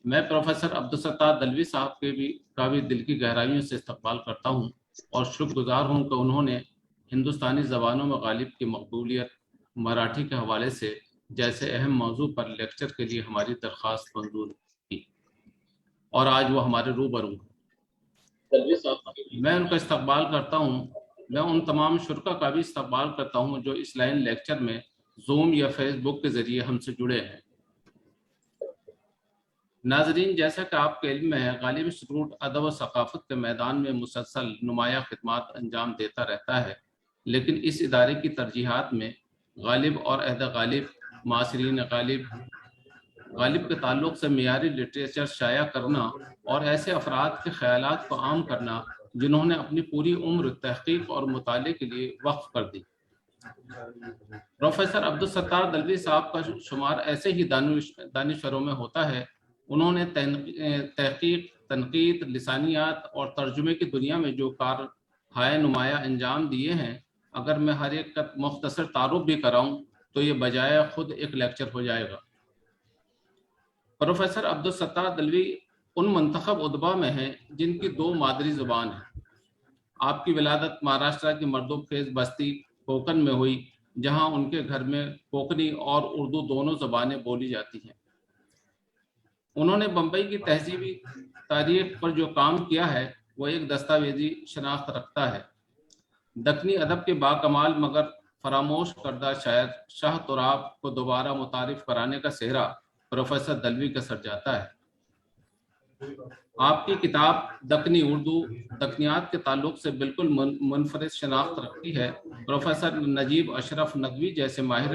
میں پروفیسر عبدالستار دلوی صاحب کا بھی دل کی گہرائیوں سے استقبال کرتا ہوں اور شکر گزار ہوں کہ انہوں نے ہندوستانی زبانوں میں غالب کی مقبولیت مراٹھی کے حوالے سے جیسے اہم موضوع پر لیکچر کے لیے ہماری درخواست منظور کی اور آج وہ ہمارے روبرو ہیں۔ میں ان کا استقبال کرتا ہوں۔ میں ان تمام شرکا کا بھی استقبال کرتا ہوں جو اس لائن لیکچر میں زوم یا فیس بک کے ذریعے ہم سے جڑے ہیں۔ ناظرین، جیسا کہ آپ کے علم میں ہے، غالب انسٹیٹیوٹ ادب و ثقافت کے میدان میں مسلسل نمایاں خدمات انجام دیتا رہتا ہے، لیکن اس ادارے کی ترجیحات میں غالب اور عہدہ غالب، معاصرین غالب کے تعلق سے معیاری لٹریچر شائع کرنا اور ایسے افراد کے خیالات کو عام کرنا جنہوں نے اپنی پوری عمر تحقیق اور مطالعے کے لیے وقف کر دی۔ پروفیسر عبدالستار دلوی صاحب کا شمار ایسے ہی دانشوروں میں ہوتا ہے۔ انہوں نے تحقیق، تنقید، لسانیات اور ترجمے کی دنیا میں جو کارہائے نمایاں انجام دیے ہیں، اگر میں ہر ایک کا مختصر تعارف بھی کراؤں تو یہ بجائے خود ایک لیکچر ہو جائے گا۔ پروفیسر عبدالستار دلوی ان منتخب ادبا میں ہیں جن کی 2 مادری زبان ہیں۔ آپ کی ولادت مہاراشٹرا کی مردم خیز بستی کوکن میں ہوئی، جہاں ان کے گھر میں کوکنی اور اردو دونوں زبانیں بولی جاتی ہیں۔ انہوں نے بمبئی کی تہذیبی تاریخ پر جو کام کیا ہے وہ ایک دستاویزی شناخت رکھتا ہے۔ دکنی ادب کے باکمال مگر فراموش کردہ شاعر شاہ تراب کو دوبارہ متعارف کرانے کا سہرا پروفیسر دلوی کا سر جاتا ہے۔ آپ کی کتاب دکنی اردو دکنیات کے تعلق سے بالکل منفرد شناخت رکھتی ہے۔ پروفیسر نجیب اشرف ندوی جیسے ماہر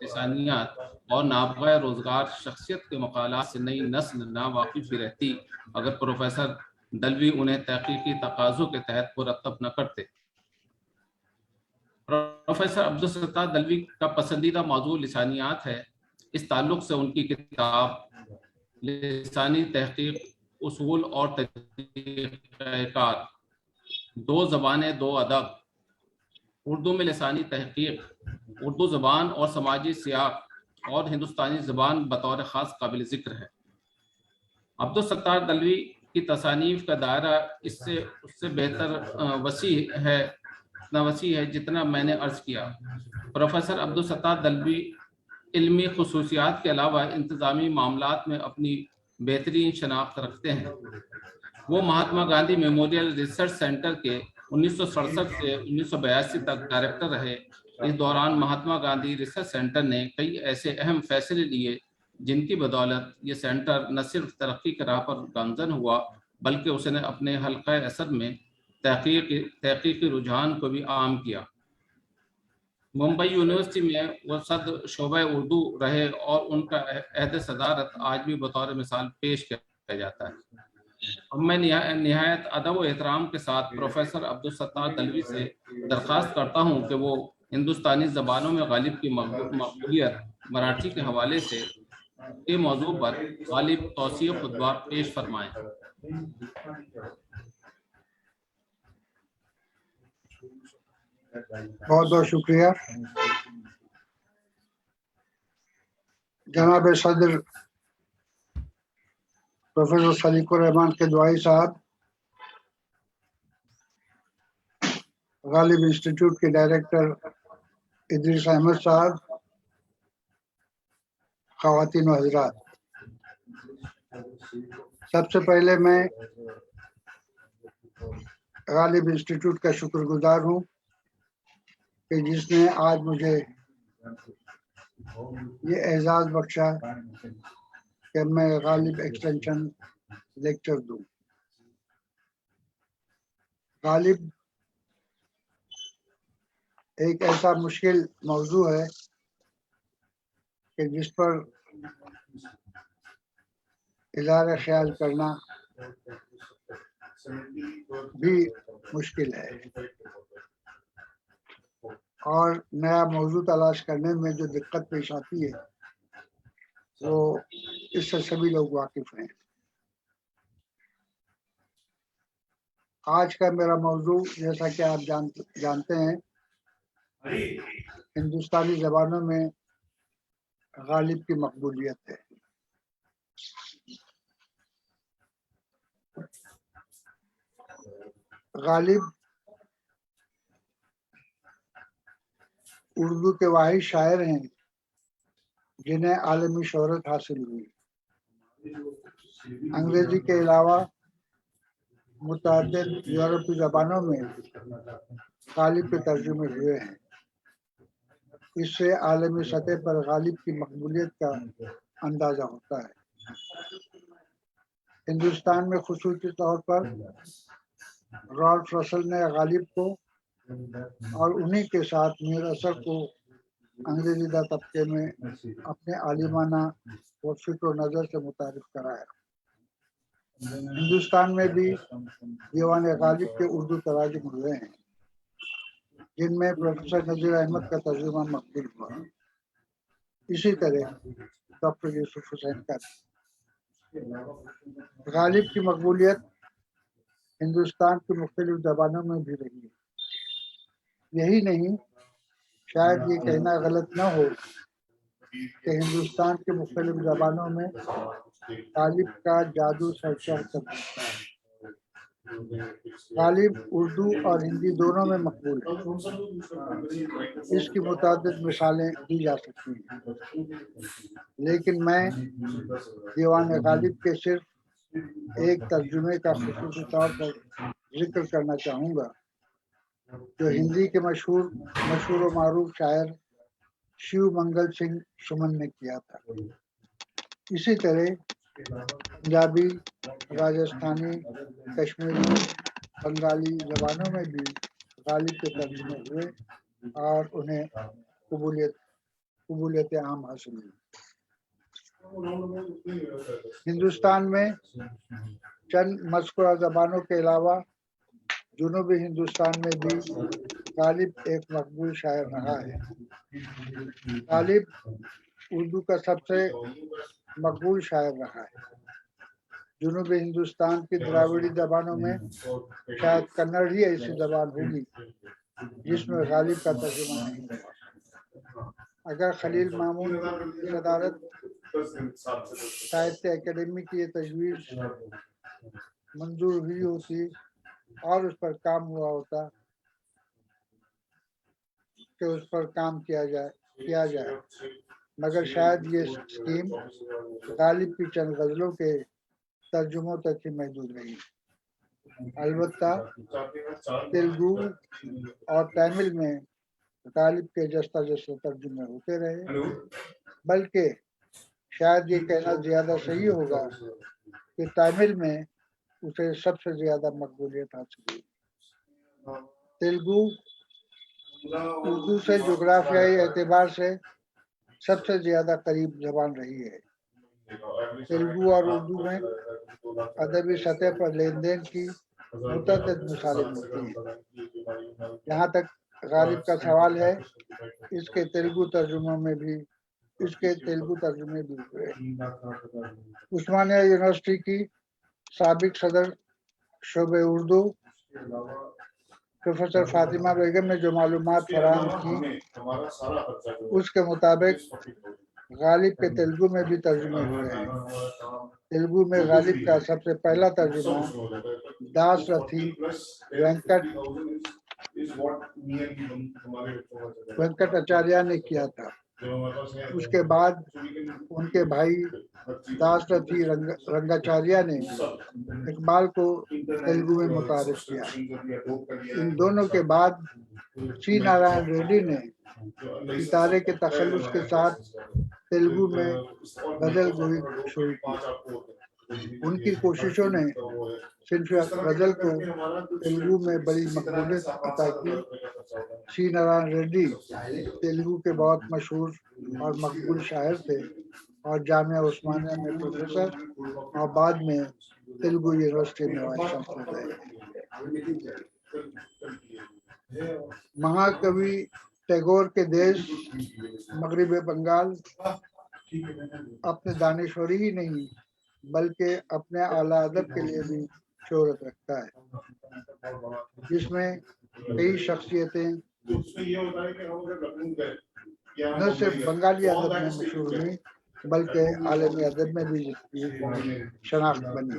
لسانیات اور نابغہ روزگار شخصیت کے مقالات سے نئی نسل ناواقف ہی رہتی اگر پروفیسر دلوی انہیں تحقیقی تقاضوں کے تحت مرتب نہ کرتے۔ پروفیسر عبدالستار دلوی کا پسندیدہ موضوع لسانیات ہے۔ اس تعلق سے ان کی کتاب لسانی تحقیق، اصول اور طریقہ کار، 2 زبانیں 2 ادب، اردو میں لسانی تحقیق، اردو زبان اور سماجی سیاق اور ہندوستانی زبان بطور خاص قابل ذکر ہے۔ عبدالستار دلوی کی تصانیف کا دائرہ اس سے بہتر وسیع ہے جتنا میں نے عرض کیا۔ پروفیسر عبدالستار دلوی علمی خصوصیات کے علاوہ انتظامی معاملات میں اپنی بہترین شناخت رکھتے ہیں۔ وہ Mahatma Gandhi memorial research centre کے 1967 سے 1982 تک ڈائریکٹر رہے۔ اس دوران مہاتما گاندھی ریسرچ سینٹر نے کئی ایسے اہم فیصلے لیے جن کی بدولت یہ سینٹر نہ صرف ترقی کے راہ پر گامزن ہوا بلکہ اس نے اپنے حلقہ اثر میں تحقیقی رجحان کو بھی عام کیا۔ ممبئی یونیورسٹی میں وہ صدر شعبہ اردو رہے اور ان کا عہد صدارت آج بھی بطور مثال پیش کیا جاتا ہے۔ اب میں نہایت ادب و احترام کے ساتھ پروفیسر عبدالستار دلوی سے درخواست کرتا ہوں کہ وہ ہندوستانی زبانوں میں غالب کی مقبولیت مراٹھی کے حوالے سے کے موضوع پر غالب توسیع خطبہ پیش فرمائیں۔ بہت بہت شکریہ جناب صدر پروفیسر صدیق الرحمان کے دعائی صاحب، غالب انسٹیٹیوٹ کے ڈائریکٹر ادریس احمد صاحب، خواتین و حضرات، سب سے پہلے میں غالب انسٹیٹیوٹ کا شکر گزار ہوں کہ جس نے آج مجھے یہ اعزاز بخشا کہ میں غالب ایکسٹینشن لیکچر دوں۔ غالب ایک ایسا مشکل موضوع ہے کہ جس پر اظہار خیال کرنا بھی مشکل ہے، اور نیا موضوع تلاش کرنے میں جو دقت پیش آتی ہے وہ اس سے سبھی لوگ واقف ہیں۔ آج کا میرا موضوع جیسا کہ آپ جانتے ہیں ہندوستانی زبانوں میں غالب کی مقبولیت ہے۔ غالب اردو کے واحد شاعر ہیں جنہیں عالمی شہرت حاصل ہوئی. انگریزی کے علاوہ متعدد یورپی زبانوں میں غالب کے ترجمے ہوئے ہیں. اس سے عالمی سطح پر غالب کی مقبولیت کا اندازہ ہوتا ہے. ہندوستان میں خصوصی طور پر رالف رسل نے غالب کو اور انہی کے ساتھ میر اثر کو انگریزی طبقے میں اپنے عالمانہ و فکر و نظر سے متعارف کرایا. ہندوستان میں بھی دیوان غالب کے اردو تراجم ہوئے ہیں جن میں پروفیسر نذیر احمد کا ترجمہ مقبول ہوا. اسی طرح ڈاکٹر یوسف حسین کا. غالب کی مقبولیت ہندوستان کی مختلف زبانوں میں بھی رہی ہے. یہی نہیں، شاید یہ کہنا غلط نہ ہو کہ ہندوستان کے مختلف زبانوں میں غالب کا جادو سرشار کر دیتا ہے. غالب اردو اور ہندی دونوں میں مقبول ہے. اس کی متعدد مثالیں دی جا سکتی ہیں، لیکن میں دیوان غالب کے صرف ایک ترجمے کا خصوصی طور پر ذکر کرنا چاہوں گا جو ہندی کے مشہور و معروف شاعر شیو منگل سنگھ سمن نے کیا تھا. اسی طرح پنجابی، راجستھانی، کشمیری، بنگالی زبانوں میں بھی غالب کے ترجمے ہوئے اور انہیں قبولیت عام حاصل ہوئی. ہندوستان میں چند مذکورہ زبانوں کے علاوہ جنوبی ہندوستان میں بھی غالب ایک مقبول شاعر رہا ہے. غالب اردو کا سب سے مقبول شاعر رہا ہے. جنوبی ہندوستان کی دراوڑی زبانوں میں شاید کنڑ ہی ایسی زبان ہوگی جس میں غالب کا ترجمہ نہیں ہوا. اگر خلیل مامون کی صدارت ساہتیہ اکیڈمی کی یہ تجویز منظور ہوئی ہوتی اور اس پر کام ہوا ہوتا کہ اس پر کام کیا جائے، مگر شاید یہ اسکیم غالب کی چند غزلوں کے ترجموں تک ہی محدود رہی. البتہ تیلگو اور تامل میں غالب کے جستا ترجمے ہوتے رہے، بلکہ شاید یہ کہنا زیادہ صحیح ہوگا کہ تامل میں اسے سب سے زیادہ مقبولیت حاصل ہوئی. تیلگو اردو سے جغرافیائی اعتبار سے سب سے زیادہ قریب زبان رہی ہے. تیلگو اور اردو میں ادبی سطح پر لین دین کی متعدد مثالیں ملتی ہیں. جہاں تک غالب کا سوال ہے، اس کے تیلگو ترجمے بھی ہوئے. عثمانیہ یونیورسٹی کی سابق صدر شعبہ اردو پروفیسر فاطمہ بیگم نے جو معلومات فراہم کی اس کے مطابق غالب کے تیلگو میں بھی ترجمے ہوئے ہیں. تیلگو میں غالب کا سب سے پہلا ترجمہ داس رتھی وینکٹ اچاریہ نے کیا تھا. اس کے بعد ان کے بھائی داس رتھی رنگاچاریہ نے اقبال کو تیلگو میں متعارف کیا. ان دونوں کے بعد سی نارائن ریڈی نے ستارے کے تخلص کے ساتھ تیلگو میں غزل گوئی شروع کی. ان کی کوششوں نے صنف غزل کو تیلگو میں بڑی مقبولیت عطا کی. سی نارائن ریڈی تیلگو کے بہت مشہور اور مقبول شاعر تھے اور جامعہ عثمانیہ میں پروفیسر اور بعد میں تیلگو یونیورسٹی میں وائس چانسلر رہے. مہاکوی ٹیگور کے دیش مغرب بنگال اپنے دانشوری ہی نہیں بلکہ اپنے اعلیٰ ادب کے لیے بھی شہرت رکھتا ہے، جس میں کئی شخصیتیں نہ صرف بنگالی ادب میں مشہور ہوئی بلکہ عالمی ادب میں بھی جس کی شناخت بنی.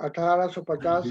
1850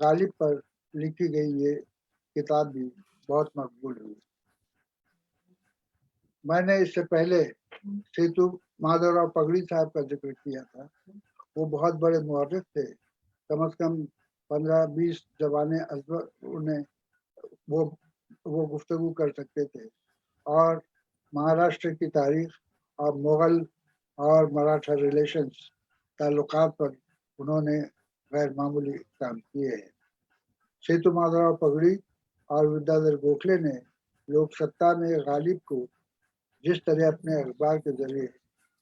غالب پر لکھی گئی یہ کتاب بھی بہت مقبول ہوئی۔ میں نے اس سے پہلے سیتو مادھو راؤ پگڑی صاحب کا ذکر کیا تھا۔ وہ بہت بڑے مورخ تھے، کم از کم 15-20 زبانیں انہیں وہ گفتگو کر سکتے تھے، اور مہاراشٹر کی تاریخ اور مغل اور مراٹھا ریلیشنز تعلقات پر انہوں نے غیر معمولی کام کیے ہیں۔ سیتو مادھو راؤ پگڑی اور ودیادھر گوکھلے نے لوک ستہ میں غالب کو جس طرح اپنے اخبار کے ذریعے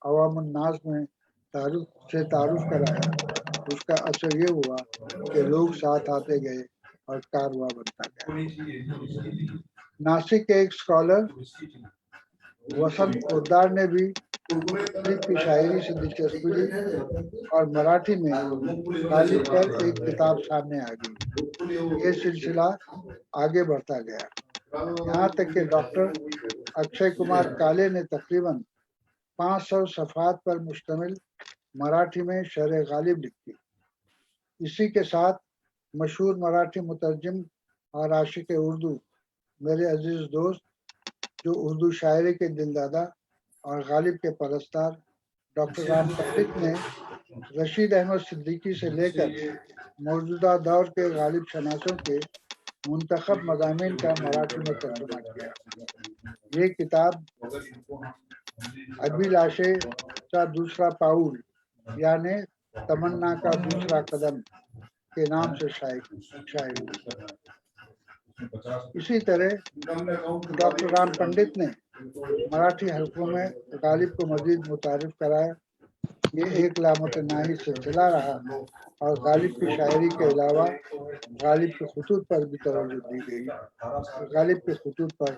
عوام الناس میں تعارف کرایا، اس کا اثر یہ ہوا کہ لوگ ساتھ آتے گئے اور کارواں بنتا گیا۔ ناسک کے ایک اسکالر وسنت پودار نے بھی غالب کی شاعری سے دلچسپی لی اور مراٹھی میں غالب پر ایک کتاب سامنے آ گئی۔ یہ سلسلہ آگے بڑھتا گیا، یہاں تک کہ ڈاکٹر اکشے کمار کالے نے تقریباً 500 صفحات پر مشتمل مراٹھی میں شرح غالب لکھی۔ اسی کے ساتھ مشہور مراٹھی مترجم اور عاشق اردو، میرے عزیز دوست جو اردو شاعری کے دل دادا اور غالب کے پرستار ڈاکٹر رام پنڈت نے رشید احمد صدیقی سے لے کر موجودہ دور کے غالب شناسوں کے منتخب مضامین کا مراٹھی میں ترجمہ کیا۔ یہ کتاب ابھیلاشے کا دوسرا پاؤل یعنی تمنا کا دوسرا قدم کے نام سے شائع ہوئی۔ اسی طرح ڈاکٹر رام پنڈت نے مراٹھی حلقوں میں غالب کو مزید متعارف کرایا۔ یہ ایک لامتناہی سلسلہ رہا اور غالب کی شاعری کے علاوہ غالب کے خطوط پر بھی توجہ دی گئی۔ غالب کے خطوط پر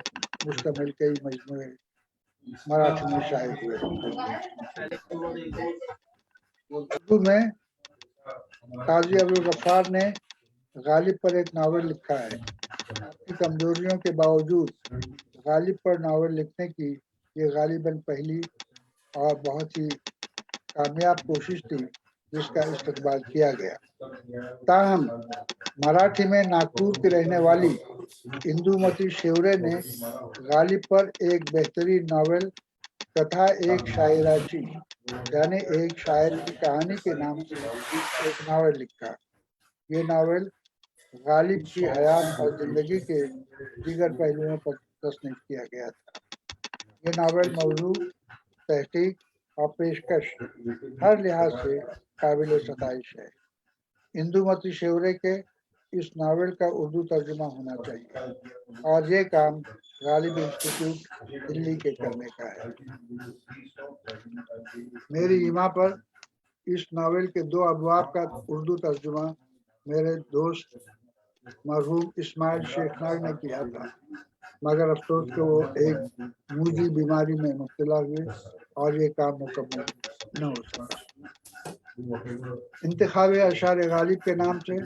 مشتمل کئی مجموعے مراٹھی میں شائع ہوئے۔ اردو میں قاضی ابوالغفار نے غالب پر ایک ناول لکھا ہے۔ اپنی کمزوریوں کے باوجود غالب پر ناول لکھنے کی یہ غالباً پہلی اور بہت ہی کامیاب کوشش تھی جس کا استقبال کیا گیا۔ تاہم مراٹھی میں ناگپور کی رہنے والی اندومتی شیورے نے غالب پر ایک بہترین ناول کتھا ایک شاعراچی یعنی ایک شاعر کی کہانی کے نام سے ایک ناول لکھا۔ یہ ناول غالب کی حیات اور زندگی کے دیگر پہلوؤں پر تصنیف کیا گیا تھا۔ یہ ناول موضوع، تحقیق اور پیشکش ہر لحاظ سے قابل ستائش ہے۔ اندومتی شیورے کے اس ناول کا اردو ترجمہ ہونا چاہیے اور یہ کام غالب انسٹیٹیوٹ دلی کے کرنے کا ہے۔ میری ایما پر اس ناول کے 2 ابواب کا اردو ترجمہ میرے دوست مرحوم اسماعیل شیخ ناگ نے کیا تھا، مگر افسوس کہ وہ ایک موذی بیماری میں مبتلا ہوئے اور یہ کام مکمل نہ ہو سکا۔ انتخاب اشعار غالب کے نام سے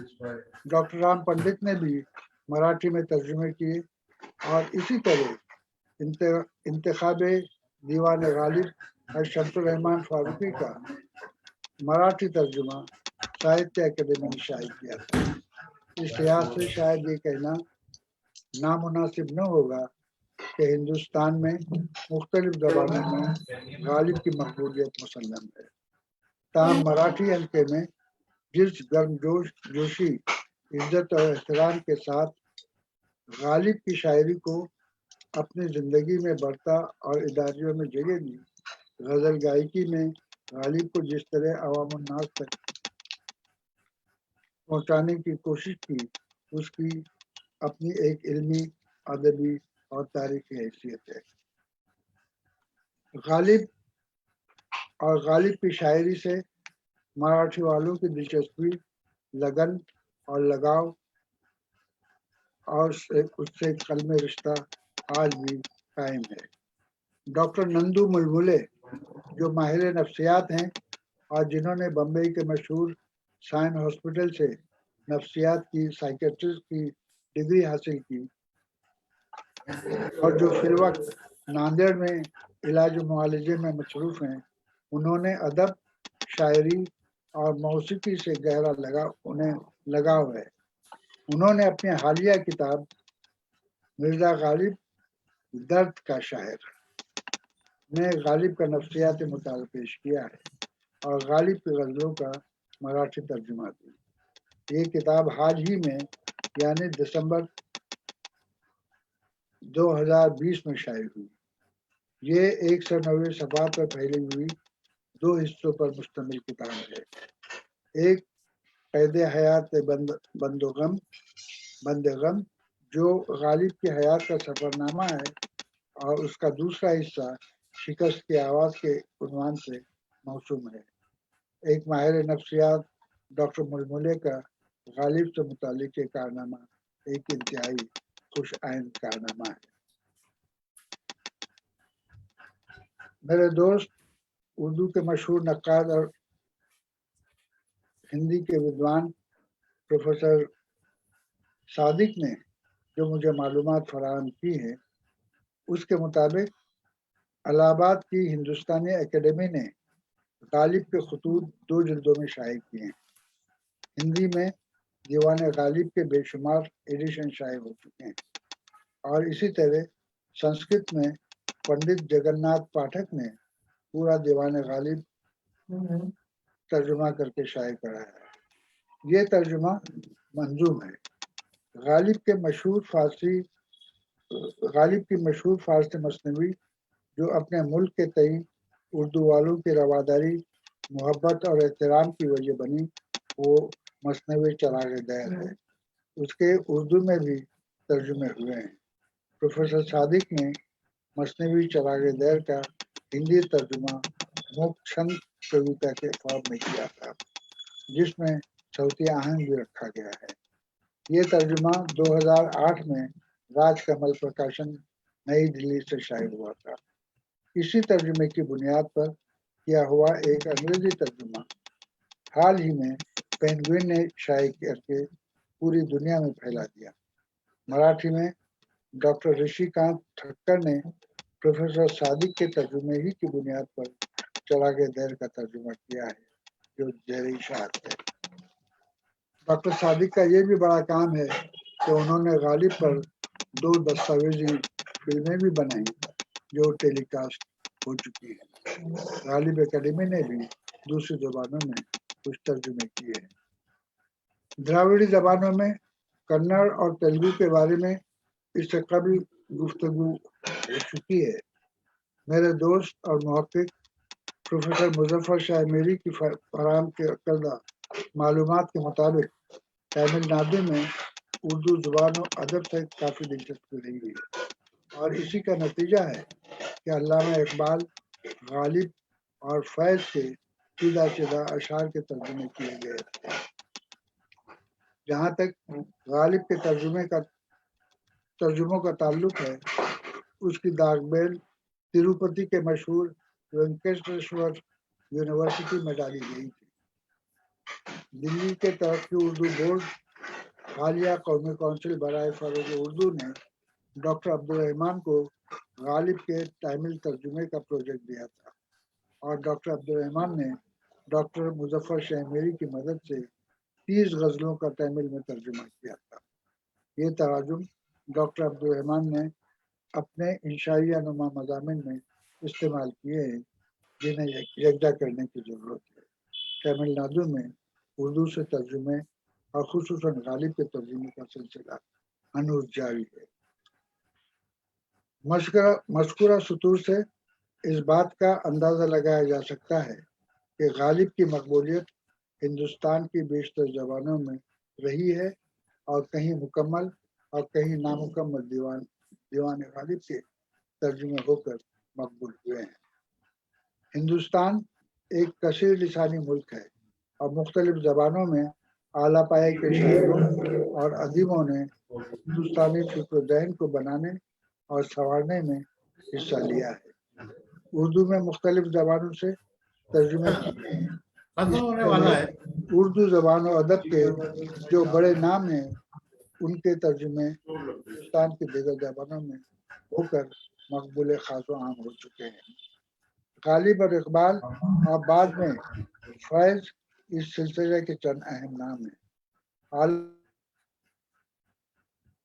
ڈاکٹر رام پنڈت نے بھی مراٹھی میں ترجمے کیے اور اسی طرح انتخاب دیوان غالب اور شمس الرحمان فاروقی کا مراٹھی ترجمہ ساہتیہ اکیڈمی نے شائع کیا تھا۔ اس لحاظ سے شاید یہ کہنا نامناسب نہ ہوگا کہ ہندوستان میں مختلف زبانوں میں غالب کی مقبولیت مسلم ہے۔ تاہم مراٹھی حلقے میں جس گرم جوشی، عزت اور احترام کے ساتھ غالب کی شاعری کو اپنی زندگی میں برتا اور اداریوں میں جگہ دی، غزل گائکی میں غالب کو جس طرح عوام الناس تک پہنچانے کی کوشش کی، اس کی اپنی ایک علمی، ادبی اور تاریخی حیثیت ہے۔ غالب اور غالب کی شاعری سے مراٹھی والوں کی دلچسپی، لگن اور لگاؤ اور اس سے قلم رشتہ آج بھی قائم ہے۔ ڈاکٹر نندو ململے جو ماہر نفسیات ہیں اور جنہوں نے بمبئی کے مشہور سائن ہاسپٹل سے نفسیات کی سائیکیٹرسٹ کی ڈگری حاصل کی اور جو فی الوقت ناندیڑ میں علاج و معالجے میں مصروف ہیں، انہوں نے ادب، شاعری اور موسیقی سے گہرا لگاؤ ہے۔ انہوں نے اپنی حالیہ کتاب مرزا غالب درد کا شاعر میں غالب کا نفسیاتی مطالعہ پیش کیا ہے اور غالب کی غزلوں کا مراٹھی ترجمہ دی۔ یہ کتاب حال ہی میں یعنی دسمبر 2020 میں شائع ہوئی۔ یہ 190 صفحات پر پھیلی ہوئی 2 حصوں پر مشتمل کتاب ہے۔ ایک قید حیات بندغم جو غالب کی حیات کا سفر نامہ ہے اور اس کا دوسرا حصہ شکست کی آواز کے عنوان سے موسوم ہے۔ ایک ماہر نفسیات ڈاکٹر ململے کا غالب سے متعلق یہ کارنامہ ایک انتہائی خوش آئند کارنامہ ہے۔ میرے دوست اردو کے مشہور نقاد اور ہندی کے ودوان پروفیسر صادق نے جو مجھے معلومات فراہم کی ہیں اس کے مطابق الہ آباد کی ہندوستانی اکیڈمی نے غالب کے خطوط 2 جلدوں میں شائع کیے ہیں۔ ہندی میں دیوان غالب کے بے شمار ایڈیشن شائع ہو چکے ہیں اور اسی طرح سنسکرت میں پنڈت جگن ناتھ پاٹھک نے پورا دیوان غالب ترجمہ کر کے شائع کرایا ہے۔ یہ ترجمہ منظوم ہے۔ غالب کی مشہور فارسی مثنوی جو اپنے ملک کے تئیں اردو والوں کی رواداری، محبت اور احترام کی وجہ بنی، وہ مثنوی چراغ دیر ہے۔ اس کے اردو میں بھی ترجمے ہوئے ہیں۔ پروفیسر صادق نے مثنوی چراغ دیر کا ہندی ترجمہ موک چھند کویتا کے فارم میں کیا تھا جس میں صوتی آہنگ بھی رکھا گیا ہے۔ یہ ترجمہ 2008 میں راج کمل پرکاشن نئی دلی سے شائع ہوا تھا۔ اسی ترجمے کی بنیاد پر کیا ہوا ایک انگریزی ترجمہ حال ہی میں پینگوئن نے شائع کر کے پوری دنیا میں پھیلا دیا۔ مراٹھی میں ڈاکٹر رشی کانت ٹھکر نے پروفیسر صادق کے ترجمے ہی کی بنیاد پر چراغ دیر کا ترجمہ کیا ہے جو زیر اشاعت ہے۔ ڈاکٹر صادق کا یہ بھی بڑا کام ہے کہ انہوں نے غالب پر 2 دستاویزی فلمیں بھی بنائیں جو ٹیلی کاسٹ ہو چکی ہیں۔ غالب اکیڈمی نے بھی دوسری زبانوں میں کچھ ترجمے کیے ہیں۔ دراوڑی زبانوں میں کنڑ اور تیلگو کے بارے میں اس سے قبل گفتگو ہو چکی ہے۔ میرے دوست اور محقق پروفیسر مظفر شاہ میری کی فراہم کردہ معلومات کے مطابق تمل ناڈو میں اردو زبان و ادب سے کافی دلچسپی رہی ہے اور اسی کا نتیجہ ہے کہ علامہ اقبال، غالب اور فیض کے سیدھا اشعار کے ترجمے کیے گئے تھے۔ جہاں تک غالب کے ترجموں کا تعلق ہے اس کی داغ بیل تروپتی کے مشہور وینکٹیشور یونیورسٹی میں ڈالی گئی تھی۔ دلی کے ترقی اردو بورڈ حالیہ قومی کونسل برائے فروغ اردو نے ڈاکٹر عبدالرحمن کو غالب کے تامل ترجمے کا پروجیکٹ دیا تھا اور ڈاکٹر عبدالرحمن نے ڈاکٹر مظفر شاہ میری کی مدد سے 30 غزلوں کا تامل میں ترجمہ کیا تھا۔ یہ تراجم ڈاکٹر عبدالرحمن نے اپنے انشائیہ نما مضامین میں استعمال کیے ہیں جنہیں یکجا کرنے کی ضرورت ہے۔ تمل ناڈو میں اردو سے ترجمے اور خصوصاً غالب کے ترجمے کا سلسلہ ہنوز جاری ہے۔ مذکورہ سطور سے اس بات کا اندازہ لگایا جا سکتا ہے کہ غالب کی مقبولیت ہندوستان کی بیشتر زبانوں میں رہی ہے اور کہیں مکمل اور کہیں نامکمل دیوان غالب کے ترجمے ہو کر مقبول ہوئے ہیں۔ ہندوستان ایک کثیر لسانی ملک ہے اور مختلف زبانوں میں اعلیٰ پائے کے شاعروں اور ادیبوں نے ہندوستانی فکر و ذہن کو بنانے اور سنوارنے میں حصہ لیا ہے۔ اردو میں مختلف زبانوں سے ترجمے کیے ہیں۔ اردو زبان و ادب کے جو بڑے نام ہیں ان کے ترجمے ہندوستان کی دیگر زبانوں میں ہو کر مقبول خاص و عام ہو چکے ہیں۔ غالب اور اقبال اور بعد میں فیض اس سلسلے کے چند اہم نام ہیں۔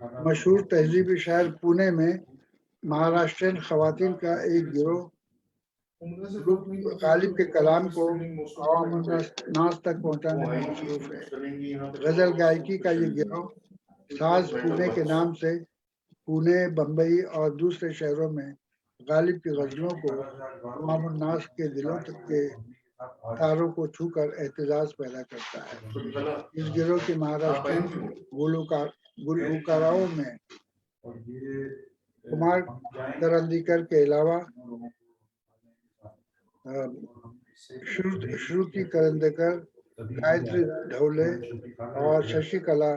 مشہور تہذیبی شہر پونے میں مہاراشٹرین خواتین کا ایک گروہ غالب کے کلام کو عوام الناس تک پہنچانے میں مصروف ہے۔ غزل گائکی کا یہ گروہ ساز پونے کے نام سے پونے، بمبئی اور دوسرے شہروں میں غالب کی غزلوں کو عوام الناس کے دلوں تک کے تاروں کو چھو کر اعتزاز پیدا کرتا ہے۔ اس گروہ کی مہاراشٹرین گلوکاراؤں میں کمار کرندیکر کے علاوہ شروتی کرندیکر، گایتری ڈھولے اور ششی کلا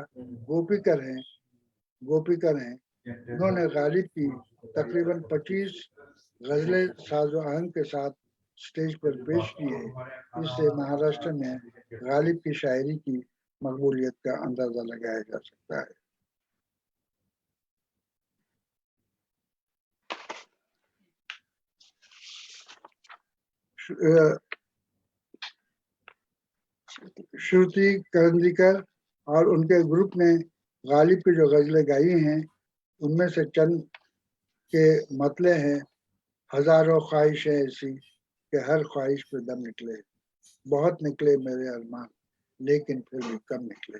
گوپیکر ہیں۔ انہوں نے غالب کی تقریباً 25 غزلیں ساز و آہنگ کے ساتھ سٹیج پر پیش کی ہے۔ اس سے مہاراشٹر میں غالب کی شاعری کی مقبولیت کا اندازہ لگایا جا سکتا ہے۔ شروتی کرندیکر اور ان کے گروپ نے غالب کی جو غزلیں گائی ہیں ان میں سے چند کے مطلع ہیں: ہزاروں خواہشیں ایسی کہ ہر خواہش پہ دم نکلے، بہت نکلے میرے ارمان لیکن پھر بھی کم نکلے،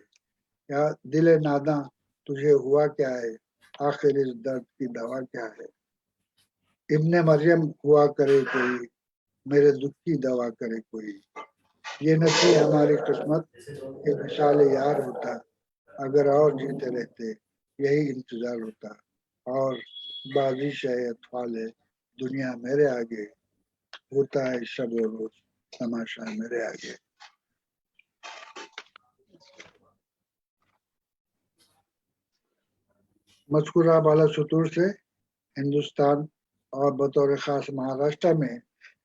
یا دل ناداں تجھے ہوا کیا ہے، آخر اس درد کی دوا کیا ہے، ابن مریم ہوا کرے کوئی، میرے دکھ کی دوا کرے کوئی، یہ نہ تھی ہماری قسمت کہ مثال یار ہوتا، اگر اور جیتے رہتے یہی انتظار ہوتا، اور بازش ہے اطفال ہے دنیا میرے آگے، ہوتا ہے شب و روز تماشا میرے آگے۔ مذکورہ بالا سطور سے ہندوستان اور بطور خاص مہاراشٹر میں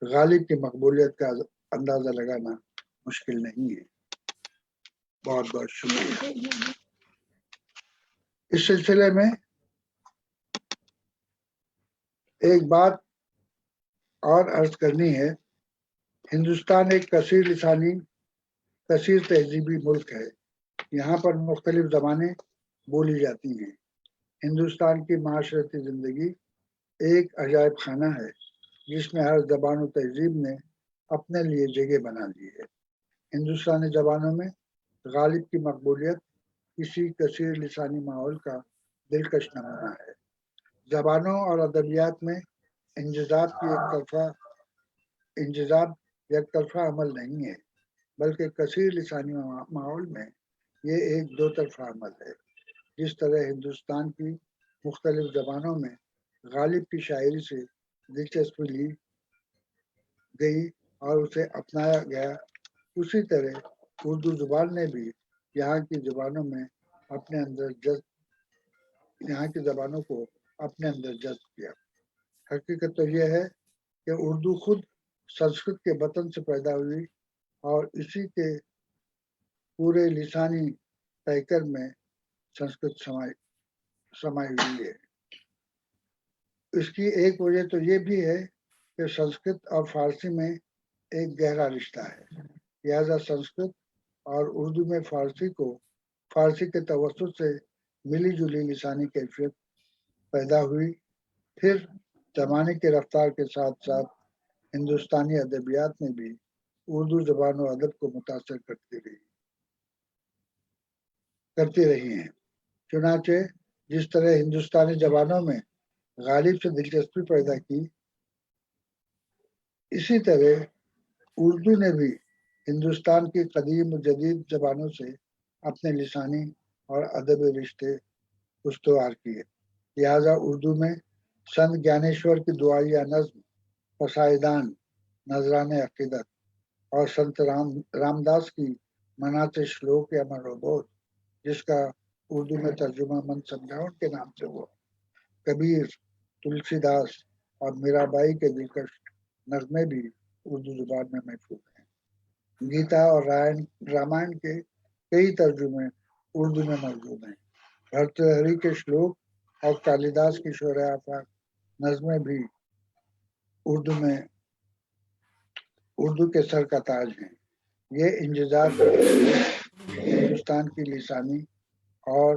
غالب کی مقبولیت کا اندازہ لگانا مشکل نہیں ہے۔ بہت بہت شکریہ۔ اس سلسلے میں ایک بات اور عرض کرنی ہے۔ ہندوستان ایک کثیر لسانی، کثیر تہذیبی ملک ہے۔ یہاں پر مختلف زبانیں بولی جاتی ہیں۔ ہندوستان کی معاشرتی زندگی ایک عجائب خانہ ہے جس میں ہر زبان و تہذیب نے اپنے لیے جگہ بنا لی ہے۔ ہندوستانی زبانوں میں غالب کی مقبولیت کسی کثیر لسانی ماحول کا دلکش نمونہ ہے۔ زبانوں اور ادبیات میں انجذاب یک طرفہ عمل نہیں ہے، بلکہ کثیر لسانی ماحول میں یہ ایک دو طرفہ عمل ہے۔ جس طرح ہندوستان کی مختلف زبانوں میں غالب کی شاعری سے دلچسپی لی گئی اور اسے اپنایا گیا، اسی طرح اردو زبان نے بھی یہاں کی زبانوں کو اپنے اندر جذب کیا۔ حقیقت تو یہ ہے کہ اردو خود سنسکرت کے بطن سے پیدا ہوئی اور اسی کے پورے لسانی پیکر میں سنسکرت سمائی ہوئی ہے۔ اس کی ایک وجہ تو یہ بھی ہے کہ سنسکرت اور فارسی میں ایک گہرا رشتہ ہے، لہذا سنسکرت اور اردو میں فارسی کے توسط سے ملی جلی لسانی کیفیت پیدا ہوئی۔ پھر زمانے کی رفتار کے ساتھ ساتھ ہندوستانی ادبیات میں بھی اردو زبان و ادب کو متاثر کرتی رہی ہیں۔ چنانچہ جس طرح ہندوستانی زبانوں میں غالب سے دلچسپی پیدا کی، اسی طرح اردو نے بھی ہندوستان کی قدیم و جدید زبانوں سے اپنے لسانی اور ادبی رشتے استوار کیے۔ لہذا اردو میں سنت گیانیشور کی دعائیہ نظم، قصائدان، نذران عقیدت اور سنت رامداس کی منات شلوک یا منوبودھ، جس کا اردو میں ترجمہ من سمجھاؤں کے نام سے ہوا، کبیر، تلسی داس اور میرا بائی کے دلکش نغمے بھی اردو زبان میں محفوظ ہیں۔ گیتا اور رامائن کے کئی ترجمے اردو میں موجود ہیں۔ بھرتہری کے شلوک اور کالیداس کی شعر آفاق نظمیں بھی اردو کے سر کا تاج ہیں۔ یہ انجزات ہندوستان کی لسانی اور